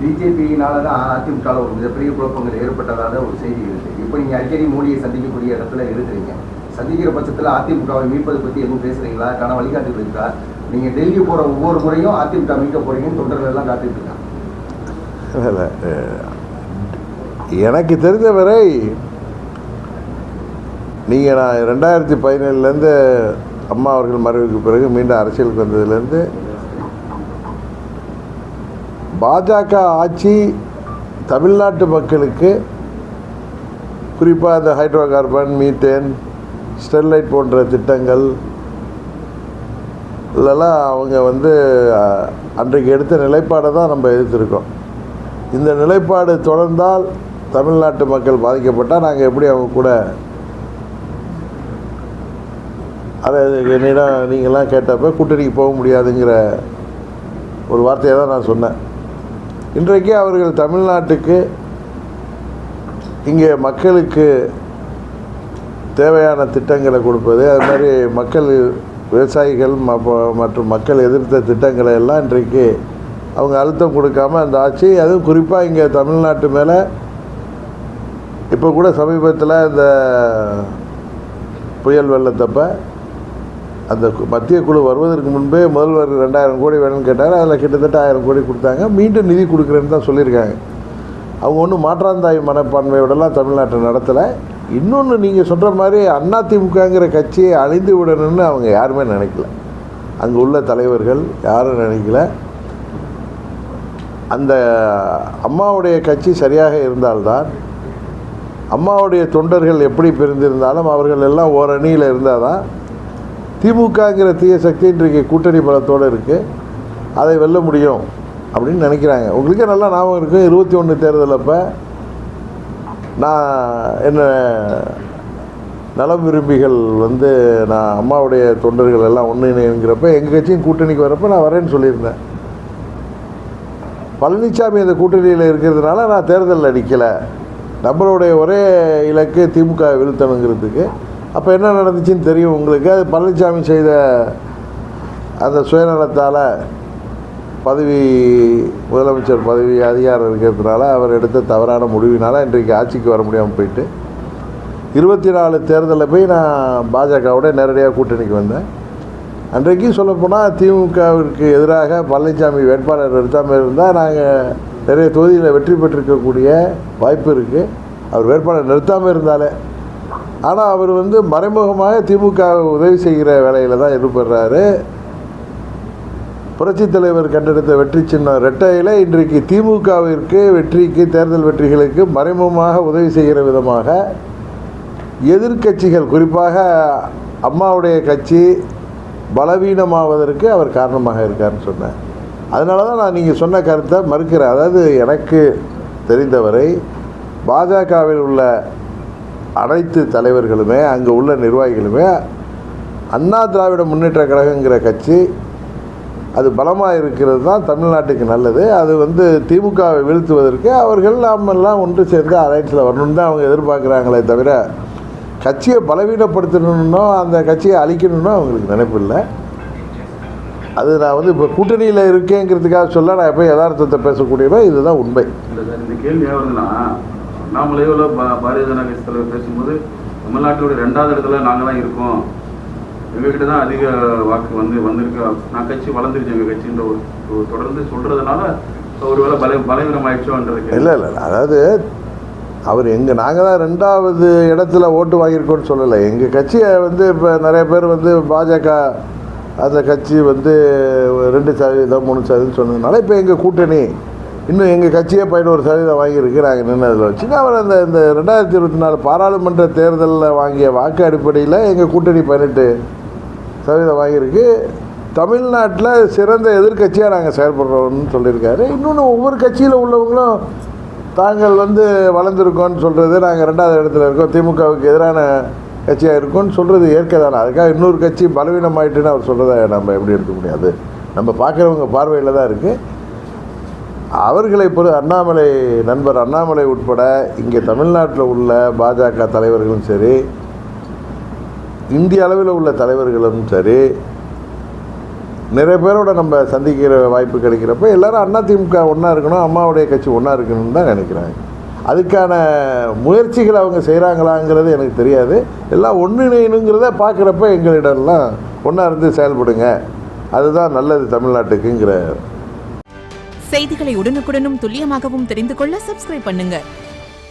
பிஜேபியினால தான் அதிமுக ஒரு மிகப்பெரிய குழப்பங்கள் ஏற்பட்டதாக ஒரு செய்தி இருக்குது. இப்போ நீங்கள் அடிக்கடி மோடியை சந்திக்கக்கூடிய இடத்துல இருக்கிறீங்க. சந்திக்கிற பட்சத்தில் அதிமுகவை மீட்பதை பற்றி எதுவும் பேசுகிறீங்களா? அதுக்கான வழிகாட்டுகள் இருக்கா? நீங்கள் டெல்லி போகிற ஒவ்வொரு முறையும் அதிமுக மீட்க போகிறீங்கன்னு தொண்டர்கள் எல்லாம் காத்துட்டு இருக்காங்க. எனக்கு தெரிந்தவரை நீங்கள் நான் 2017 அம்மா அவர்கள் மறைவுக்கு பிறகு மீண்டும் அரசியலுக்கு வந்ததுலேருந்து பாஜக ஆட்சி தமிழ்நாட்டு மக்களுக்கு குறிப்பாக இந்த ஹைட்ரோ கார்பன், மீத்தேன், ஸ்டெர்லைட் போன்ற திட்டங்கள் இதெல்லாம் அவங்க அன்றைக்கு எடுத்த நிலைப்பாடை தான் நம்ம எதிர்த்திருக்கோம். இந்த நிலைப்பாடு தொடர்ந்தால் தமிழ்நாட்டு மக்கள் பாதிக்கப்பட்டால் நாங்கள் எப்படி அவங்க கூட அதை என்னிடம் நீங்கள்லாம் கேட்டப்போ கூட்டணிக்கு போக முடியாதுங்கிற ஒரு வார்த்தையை தான் நான் சொன்னேன். இன்றைக்கு அவர்கள் தமிழ்நாட்டுக்கு இங்கே மக்களுக்கு தேவையான திட்டங்களை கொடுப்பது, அது மாதிரி மக்கள் விவசாயிகள் மற்றும் மக்கள் எதிர்த்த திட்டங்களை எல்லாம் இன்றைக்கு அவங்க அழுத்தம் கொடுக்காமல் அந்த ஆட்சி, அதுவும் குறிப்பாக இங்கே தமிழ்நாட்டு மேலே இப்போ கூட சமீபத்தில் இந்த புயல் வெள்ளத்தப்போ அந்த மத்திய குழு வருவதற்கு முன்பே முதல்வர் 2000 கோடி வேணும்னு கேட்டார். அதில் கிட்டத்தட்ட 1000 கோடி கொடுத்தாங்க. மீண்டும் நிதி கொடுக்குறேன்னு தான் சொல்லியிருக்காங்க. அவங்க ஒன்றும் மாற்றாந்தாய் மனப்பான்மையோடலாம் தமிழ்நாட்டை நடத்தலை. இன்னொன்று நீங்கள் சொல்கிற மாதிரி அதிமுகங்கிற கட்சியை அழிந்து விடணும்னு அவங்க யாருமே நினைக்கல. அங்கே உள்ள தலைவர்கள் யாரும் நினைக்கல. அந்த அம்மாவுடைய கட்சி சரியாக இருந்தால்தான், அம்மாவுடைய தொண்டர்கள் எப்படி பிரிந்திருந்தாலும் அவர்கள் எல்லாம் ஓரணியில் இருந்தால் தான் திமுகங்கிற தீய சக்தி இன்றைக்கு கூட்டணி பலத்தோடு இருக்குது, அதை வெல்ல முடியும் அப்படின்னு நினைக்கிறாங்க. உங்களுக்கே நல்லா ஞாபகம் இருக்குது, 21 தேர்தல் அப்போ நான் என்ன நலம் விரும்பிகள் நான் அம்மாவுடைய தொண்டர்கள் எல்லாம் ஒன்றுங்கிறப்ப எங்கள் கட்சியும் கூட்டணிக்கு வரப்போ நான் வரேன்னு சொல்லியிருந்தேன். பழனிசாமி அந்த கூட்டணியில் இருக்கிறதுனால நான் தேர்தலில் நிற்கலை. நம்மளுடைய ஒரே இலக்கு திமுக வீழ்த்தணுங்கிறதுக்கு. அப்போ என்ன நடந்துச்சுன்னு தெரியும் உங்களுக்கு. அது பழனிசாமி செய்த அந்த சுயநலத்தால் முதலமைச்சர் பதவி அதிகாரம் இருக்கிறதுனால அவர் எடுத்த தவறான முடிவினால் இன்றைக்கு ஆட்சிக்கு வர முடியாமல் போயிட்டு 24 தேர்தலில் போய் நான் பாஜகவோட நேரடியாக கூட்டணிக்கு வந்தேன். அன்றைக்கும் சொல்லப்போனால் திமுகவிற்கு எதிராக பழனிசாமி வேட்பாளர் நிறுத்தாமல் இருந்தால் நாங்கள் நிறைய தொகுதியில் வெற்றி பெற்றிருக்கக்கூடிய வாய்ப்பு இருக்குது, அவர் வேட்பாளர் நிறுத்தாமல் இருந்தாலே. ஆனால் அவர் மறைமுகமாக திமுக உதவி செய்கிற வேலையில் தான் ஈடுபடுறாரு. புரட்சித் தலைவர் கண்டெடுத்த வெற்றி சின்னம் ரெட்டையில் இன்றைக்கு திமுகவிற்கு வெற்றிக்கு, தேர்தல் வெற்றிகளுக்கு மறைமுகமாக உதவி செய்கிற விதமாக எதிர்க்கட்சிகள், குறிப்பாக அம்மாவுடைய கட்சி பலவீனமாவதற்கு அவர் காரணமாக இருக்காருன்னு சொன்னேன். அதனால தான் நான் நீங்கள் சொன்ன கருத்தை மறுக்கிறேன். அதாவது எனக்கு தெரிந்தவரை பாஜகவில் உள்ள அனைத்து தலைவர்களுமே, அங்கே உள்ள நிர்வாகிகளுமே அண்ணா திராவிட முன்னேற்ற கழகங்கிற கட்சி அது பலமாக இருக்கிறது தான் தமிழ்நாட்டுக்கு நல்லது. அது திமுகவை வீழ்த்துவதற்கு அவர்கள் நாமெல்லாம் ஒன்று சேர்ந்து அலைன்ஸில் வரணும்னு தான் அவங்க எதிர்பார்க்குறாங்களே தவிர கட்சியை பலவீனப்படுத்தணுன்னோ அந்த கட்சியை அழிக்கணுன்னோ அவங்களுக்கு நினைப்பு இல்லை. அது நான் இப்போ கூட்டணியில் இருக்கேங்கிறதுக்காக சொல்ல நான் எப்போ யதார்த்தத்தை பேசக்கூடியவோ இதுதான் உண்மை. இந்த கேள்வி வருதுன்னா, அண்ணாமலையோட பாரதிய ஜனதா கட்சி தலைவர் பேசும்போது தமிழ்நாட்டோட 2வது இடத்துல நாங்கள் தான் இருக்கோம், எங்ககிட்ட தான் அதிக வாக்கு வந்திருக்கு, நான் கட்சி வளர்ந்துருச்சு எங்கள் கட்சின்ற ஒரு தொடர்ந்து சொல்கிறதுனால ஒருவேளை பலவீனம் ஆயிடுச்சோன்றது. இல்லை, அதாவது அவர் நாங்கள் தான் 2வது இடத்துல ஓட்டு வாங்கியிருக்கோன்னு சொல்லலை. எங்கள் கட்சியை இப்போ நிறைய பேர் பாஜக அந்த கட்சி 2% 3% சொன்னதுனால இப்போ எங்கள் கூட்டணி இன்னும் எங்கள் கட்சியே 11% வாங்கியிருக்கு. நாங்கள் நின்னதில் வச்சுன்னா அவர் இந்த 2024 பாராளுமன்ற தேர்தலில் வாங்கிய வாக்கு அடிப்படையில் எங்கள் கூட்டணி 18% வாங்கியிருக்கு. தமிழ்நாட்டில் சிறந்த எதிர்கட்சியாக நாங்கள் செயல்படுறோம்னு சொல்லியிருக்காரு. இன்னொன்று ஒவ்வொரு கட்சியில் உள்ளவங்களும் தாங்கள் வளர்ந்துருக்கோன்னு சொல்கிறது, நாங்கள் 2வது இடத்துல இருக்கோம், திமுகவுக்கு எதிரான கட்சியாக இருக்கோன்னு சொல்கிறது இயற்கை தானே. அதுக்காக இன்னொரு கட்சி பலவீனமாயிட்டுன்னு அவர் சொல்கிறத நம்ம எப்படி எடுக்க முடியாது. நம்ம பார்க்குறவங்க பார்வையில் தான் இருக்குது. அவர்களை அண்ணாமலை நண்பர் அண்ணாமலை உட்பட இங்கே தமிழ்நாட்டில் உள்ள பாஜக தலைவர்களும் சரி, இந்திய அளவில் உள்ள தலைவர்களும் சரி, நிறைய பேரோட நம்ம சந்திக்கிற வாய்ப்பு கிடைக்கிறப்ப எல்லாரும் அதிமுக ஒன்றா இருக்கணும், அம்மாவுடைய கட்சி ஒன்றா இருக்கணும்னு தான் நினைக்கிறாங்க. அதுக்கான முயற்சிகள் அவங்க செய்கிறாங்களாங்கிறது எனக்கு தெரியாது. எல்லாம் ஒன்றிணைணுங்கிறத பார்க்குறப்ப எங்களிடம்லாம் ஒன்றா இருந்து செயல்படுங்க, அதுதான் நல்லது தமிழ்நாட்டுக்குங்கிற. செய்திகளை உடனுக்குடனும் துல்லியமாகவும் தெரிந்து கொள்ள சப்ஸ்கிரைப் பண்ணுங்க.